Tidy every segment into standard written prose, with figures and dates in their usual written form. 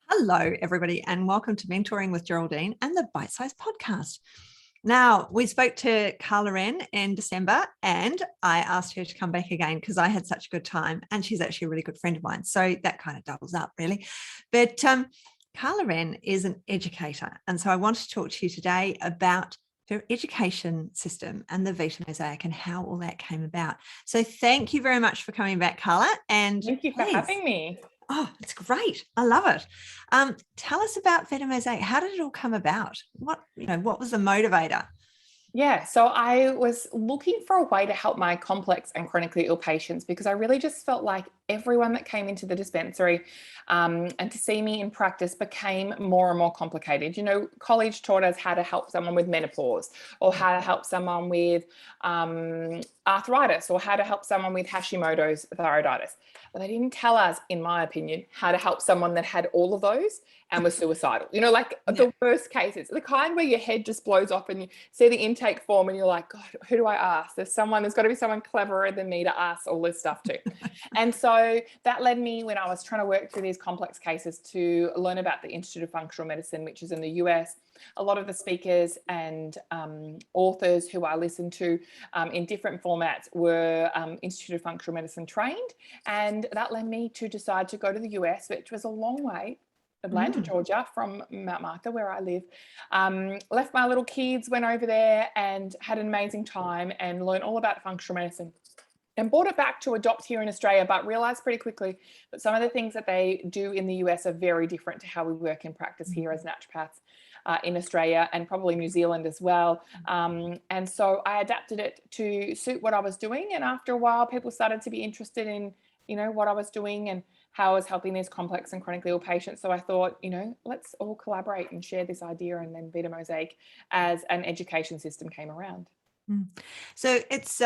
Hello, everybody, and welcome to Mentoring with Geraldine and the Bite Size Podcast. Now, we spoke to Carla Wrenn in December, and I asked her to come back again because I had such a good time, and she's actually a really good friend of mine. So that kind of doubles up, really. But Carla Wrenn is an educator, and so I want to talk to you today about her education system and the Vitae Mosaic and how all that came about. So thank you very much for coming back, Carla. And thank you for having me. Oh, it's great. I love it. Tell us about Vitae Mosaic. How did it all come about? What was the motivator? Yeah, so I was looking for a way to help my complex and chronically ill patients because I really just felt like everyone that came into the dispensary and to see me in practice became more and more complicated. You know, college taught us how to help someone with menopause or how to help someone with arthritis or how to help someone with Hashimoto's thyroiditis. But they didn't tell us, in my opinion, how to help someone that had all of those and was suicidal. You know, like the worst cases, the kind where your head just blows off and you see the intake form and you're like, God, who do I ask? There's got to be someone cleverer than me to ask all this stuff to. And so that led me, when I was trying to work through these complex cases, to learn about the Institute of Functional Medicine, which is in the US. A lot of the speakers and authors who I listened to in different formats were Institute of Functional Medicine trained. And that led me to decide to go to the US, which was a long way. Atlanta, Georgia, from Mount Martha, where I live. Left my little kids, went over there and had an amazing time and learned all about functional medicine. And brought it back to adopt here in Australia, but realized pretty quickly that some of the things that they do in the US are very different to how we work in practice here as naturopaths in Australia and probably New Zealand as well. And so I adapted it to suit what I was doing. And after a while, people started to be interested in, what I was doing and how I was helping these complex and chronically ill patients. So I thought, let's all collaborate and share this idea. And then Vitae Mosaic as an education system came around. So it's,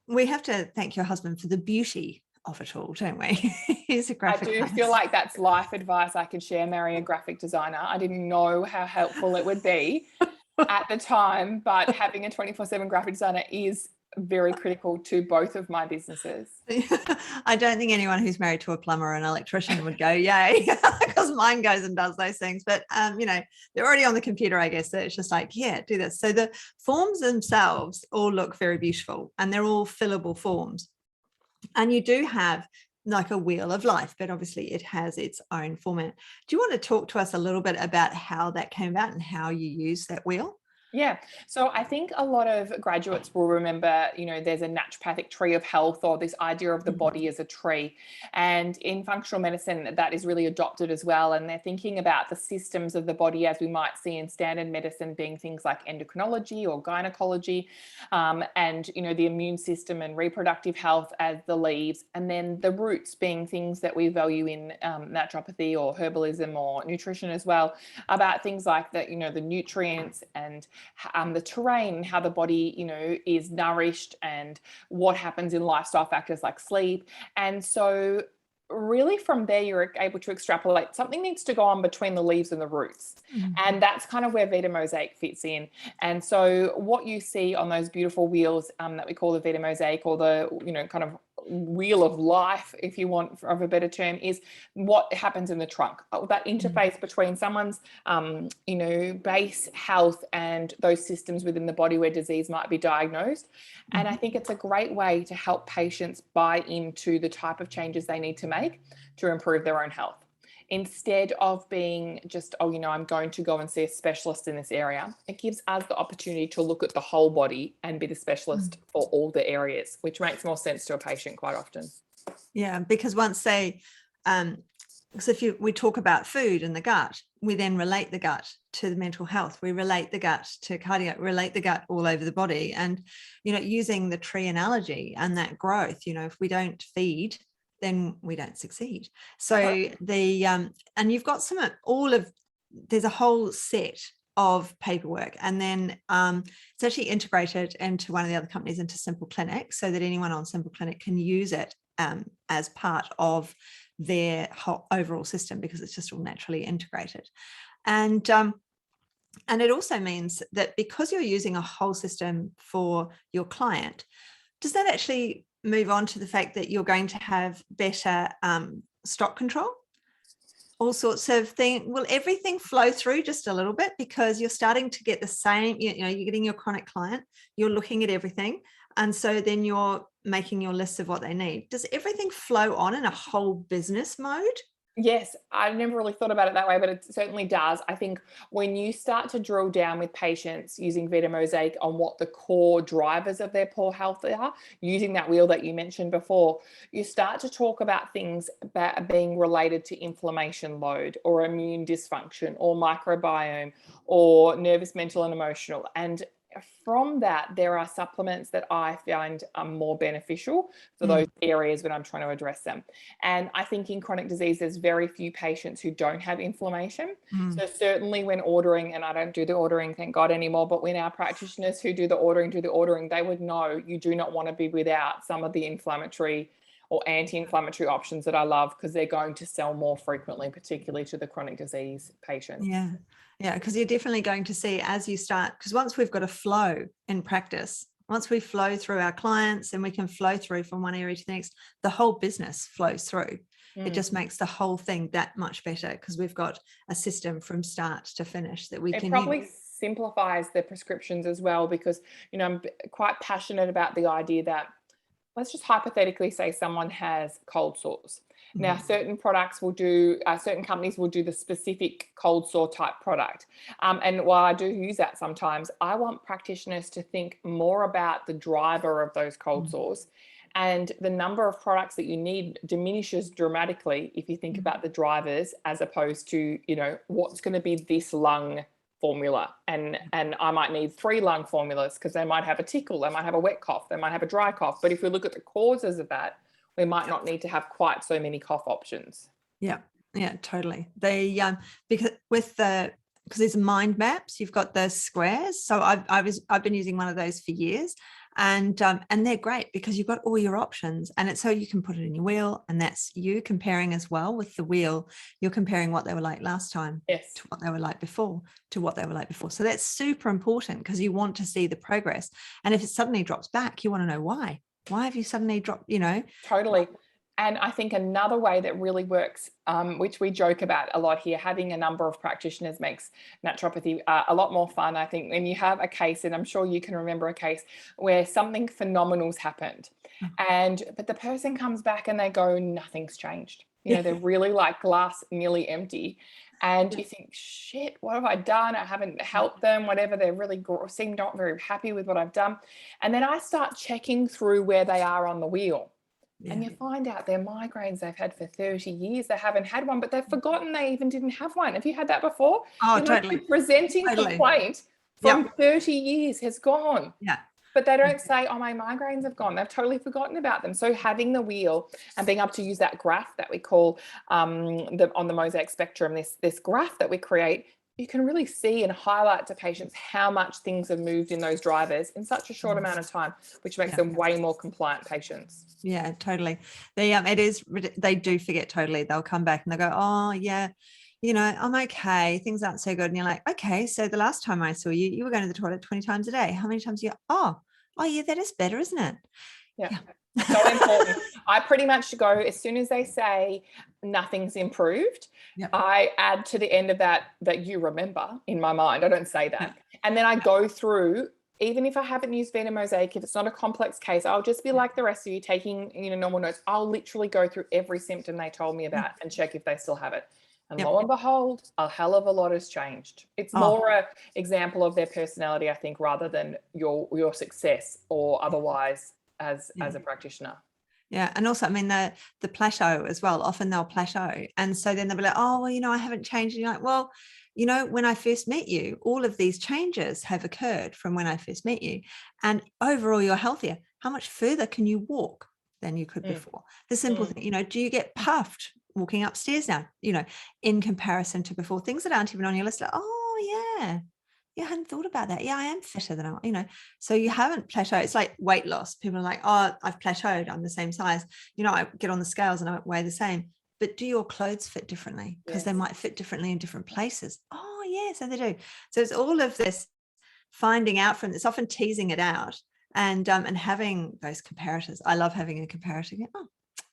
we have to thank your husband for the beauty of it all, don't we? He's a graphic artist. I do feel like that's life advice I could share, marry a graphic designer. I didn't know how helpful it would be at the time, but having a 24/7 graphic designer is very critical to both of my businesses. I don't think anyone who's married to a plumber or an electrician would go, yay, because mine goes and does those things. But, they're already on the computer, I guess. So it's just like, yeah, do this. So the forms themselves all look very beautiful and they're all fillable forms. And you do have like a wheel of life, but obviously it has its own format. Do you want to talk to us a little bit about how that came about and how you use that wheel? Yeah. So I think a lot of graduates will remember, there's a naturopathic tree of health or this idea of the body as a tree. And in functional medicine, that is really adopted as well. And they're thinking about the systems of the body as we might see in standard medicine being things like endocrinology or gynecology, and, the immune system and reproductive health as the leaves. And then the roots being things that we value in naturopathy or herbalism or nutrition as well, about things like the nutrients and the terrain, how the body, is nourished and what happens in lifestyle factors like sleep. And so really from there, you're able to extrapolate something needs to go on between the leaves and the roots. And that's kind of where Vitae Mosaic fits in. And so what you see on those beautiful wheels that we call the Vitae Mosaic, or the, kind of wheel of life, if you want of a better term, is what happens in the trunk, that interface between someone's base health and those systems within the body where disease might be diagnosed. And I think it's a great way to help patients buy into the type of changes they need to make to improve their own health, instead of being just, I'm going to go and see a specialist in this area. It gives us the opportunity to look at the whole body and be the specialist for all the areas, which makes more sense to a patient quite often. Yeah, because once they, so if we talk about food and the gut, we then relate the gut to the mental health. We relate the gut to cardiac, relate the gut all over the body. And, using the tree analogy and that growth, if we don't feed, then we don't succeed. So and you've got there's a whole set of paperwork, and then it's actually integrated into one of the other companies, into Simple Clinic, so that anyone on Simple Clinic can use it as part of their whole overall system, because it's just all naturally integrated. And it also means that because you're using a whole system for your client, does that actually move on to the fact that you're going to have better stock control? all sorts of things. Will everything flow through just a little bit, because you're starting to get the same, you know, you're getting your chronic client, you're looking at everything. And so then you're making your list of what they need. Does everything flow on in a whole business mode? Yes, I never really thought about it that way, but it certainly does. I think when you start to drill down with patients using Vitae Mosaic on what the core drivers of their poor health are, using that wheel that you mentioned before, you start to talk about things that being related to inflammation load or immune dysfunction or microbiome or nervous, mental, and emotional. And from that, there are supplements that I find are more beneficial for those areas when I'm trying to address them. And I think in chronic disease, there's very few patients who don't have inflammation. So certainly when ordering, and I don't do the ordering, thank God, anymore, but when our practitioners who do the ordering, they would know you do not want to be without some of the inflammatory or anti-inflammatory options that I love, because they're going to sell more frequently, particularly to the chronic disease patients. Yeah, because you're definitely going to see as you start, because once we've got a flow in practice, once we flow through our clients and we can flow through from one area to the next, the whole business flows through. It just makes the whole thing that much better, because we've got a system from start to finish that we can probably use. Simplifies the prescriptions as well, because, you know, I'm quite passionate about the idea that, let's just hypothetically say someone has cold sores. Now, certain products will do, certain companies will do the specific cold sore type product. And while I do use that sometimes, I want practitioners to think more about the driver of those cold sores. And the number of products that you need diminishes dramatically if you think about the drivers, as opposed to, you know, what's going to be this lung formula, and I might need 3 lung formulas because they might have a tickle, they might have a wet cough, they might have a dry cough. But if we look at the causes of that, we might not need to have quite so many cough options. Yeah, totally. They because there's mind maps, you've got the squares. So I've been using one of those for years, and they're great because you've got all your options, and it's so you can put it in your wheel, and that's you comparing as well with the wheel. You're comparing what they were like last time to what they were like before, So that's super important, because you want to see the progress. And if it suddenly drops back, you want to know why. Why have you suddenly dropped, you know? Totally. And I think another way that really works, which we joke about a lot here, having a number of practitioners makes naturopathy a lot more fun. I think when you have a case, and I'm sure you can remember a case where something phenomenal's happened, but the person comes back and they go, nothing's changed. You know, they're really like glass nearly empty. And you think, shit, what have I done? I haven't helped them, whatever. They really seem not very happy with what I've done. And then I start checking through where they are on the wheel. And you find out their migraines they've had for 30 years, they haven't had one, but they've forgotten they even didn't have one. Have you had that before? Oh, totally. Presenting a complaint from 30 years has gone. Yeah. But they don't say, oh, my migraines have gone. They've totally forgotten about them. So having the wheel and being able to use that graph that we call on the Mosaic Spectrum, this graph that we create, you can really see and highlight to patients how much things have moved in those drivers in such a short amount of time, which makes them way more compliant patients. Yeah, totally. They do forget totally. They'll come back and they'll go, oh yeah, you know, I'm okay. Things aren't so good. And you're like, okay, so the last time I saw you, you were going to the toilet 20 times a day. How many times oh yeah, that is better, isn't it? Yeah. So important. I pretty much go, as soon as they say nothing's improved, I add to the end of that you remember in my mind. I don't say that. And then I go through, even if I haven't used Vitae Mosaic, if it's not a complex case, I'll just be like the rest of you, taking, you know, normal notes. I'll literally go through every symptom they told me about and check if they still have it. And lo and behold, a hell of a lot has changed. It's more an example of their personality, I think, rather than your success or otherwise as a practitioner. Yeah. And also, I mean, the plateau as well, often they'll plateau. And so then they'll be like, oh, well, you know, I haven't changed. And you're like, well, you know, when I first met you, all of these changes have occurred from when I first met you. And overall, you're healthier. How much further can you walk than you could before? The simple thing, you know, do you get puffed walking upstairs now, you know, in comparison to before? Things that aren't even on your list, like, oh, yeah, I hadn't thought about that. Yeah, I am fitter than I, you know, so you haven't plateaued. It's like weight loss. People are like, oh, I've plateaued. I'm the same size. You know, I get on the scales and I weigh the same. But do your clothes fit differently? Because they might fit differently in different places. Oh, yeah, so they do. So it's all of this finding out from, it's often teasing it out and having those comparators. I love having a comparator. Oh,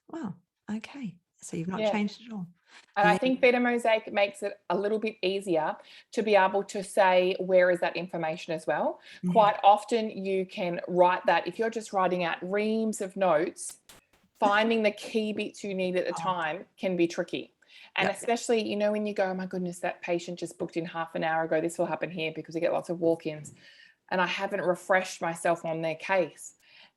wow, okay. So you've not Yeah. changed at all. And Yeah. I think Vitae Mosaic makes it a little bit easier to be able to say, where is that information as well? Yeah. Quite often you can write that. If you're just writing out reams of notes, finding the key bits you need at the time can be tricky. And especially, you know, when you go, oh my goodness, that patient just booked in half an hour ago. This will happen here because we get lots of walk-ins. And I haven't refreshed myself on their case.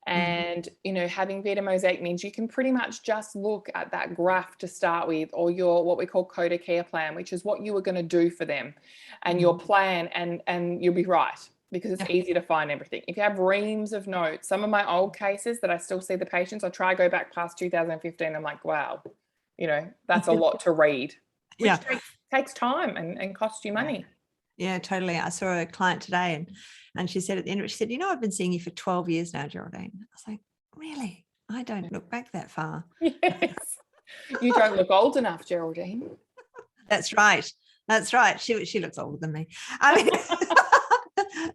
And, you know, having Vitae Mosaic means you can pretty much just look at that graph to start with, or your what we call Coda Care plan, which is what you were going to do for them, and your plan, and you'll be right, because it's easy to find everything. If you have reams of notes, some of my old cases that I still see the patients, I try to go back past 2015. I'm like, wow, you know, that's a lot to read, which takes time and costs you money. Yeah, totally. I saw a client today and she said at the end of it, she said, you know, I've been seeing you for 12 years now, Geraldine. I was like, really? I don't look back that far. Yes. You don't look old enough, Geraldine. That's right. That's right. She looks older than me. I mean,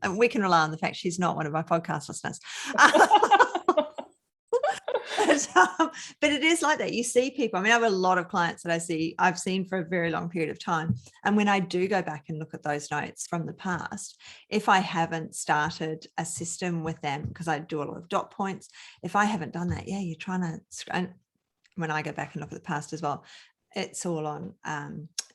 and we can rely on the fact she's not one of my podcast listeners. But it is like that. You see people. I mean, I have a lot of clients that I've seen for a very long period of time. And when I do go back and look at those notes from the past, if I haven't started a system with them, because I do a lot of dot points, if I haven't done that, you're trying to, and when I go back and look at the past as well, it's all on,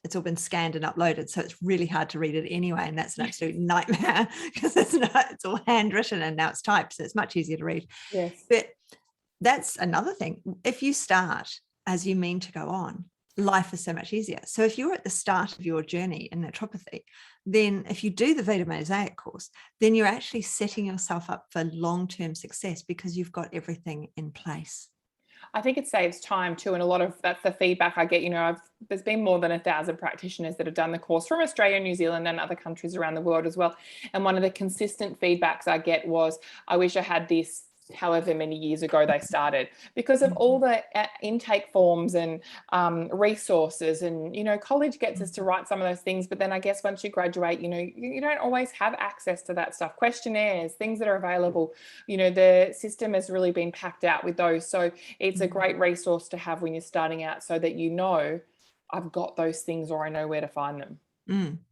it's all been scanned and uploaded. So it's really hard to read it anyway. And that's an absolute nightmare because it's all handwritten and now it's typed. So it's much easier to read. Yes. But that's another thing. If you start as you mean to go on, life is so much easier. So if you're at the start of your journey in naturopathy, then if you do the Vitae Mosaic course, then you're actually setting yourself up for long-term success because you've got everything in place. I think it saves time too. And a lot of that's the feedback I get. You know, there's been more than 1,000 practitioners that have done the course from Australia, New Zealand, and other countries around the world as well. And one of the consistent feedbacks I get was, I wish I had this however many years ago they started, because of all the intake forms and resources. And, you know, college gets us to write some of those things. But then I guess once you graduate, you know, you don't always have access to that stuff. Questionnaires, things that are available, you know, the system has really been packed out with those. So it's a great resource to have when you're starting out, so that, you know, I've got those things, or I know where to find them.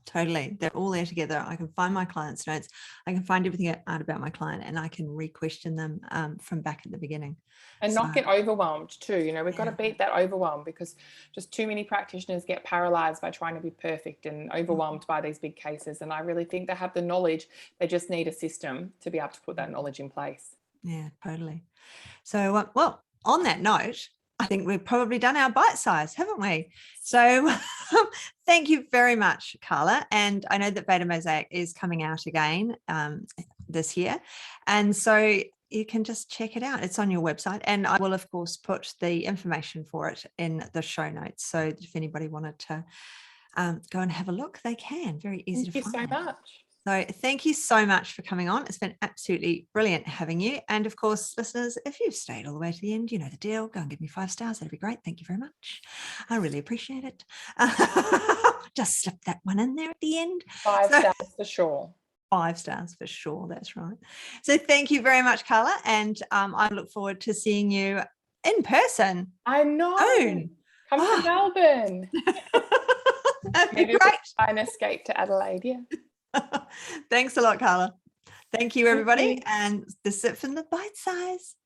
Totally. They're all there together. I can find my client's notes. I can find everything out about my client, and I can re-question them from back at the beginning. And not get overwhelmed too. You know, we've got to beat that overwhelm, because just too many practitioners get paralyzed by trying to be perfect and overwhelmed by these big cases. And I really think they have the knowledge. They just need a system to be able to put that knowledge in place. Yeah, totally. So, well, on that note, I think we've probably done our bite size, haven't we? So thank you very much, Carla. And I know that Vitae Mosaic is coming out again this year. And so you can just check it out. It's on your website. And I will, of course, put the information for it in the show notes. So if anybody wanted to go and have a look, they can. Very easy to find. Thank you so much. So thank you so much for coming on. It's been absolutely brilliant having you. And of course, listeners, if you've stayed all the way to the end, you know the deal. Go and give me 5 stars. That'd be great. Thank you very much. I really appreciate it. Just slip that one in there at the end. 5 stars for sure. 5 stars for sure. That's right. So thank you very much, Carla. And I look forward to seeing you in person. I know. Soon. Come to Melbourne. Maybe great. Try and escape to Adelaide. Yeah. Thanks a lot, Carla. Thank you, everybody. And this is it from the bite size.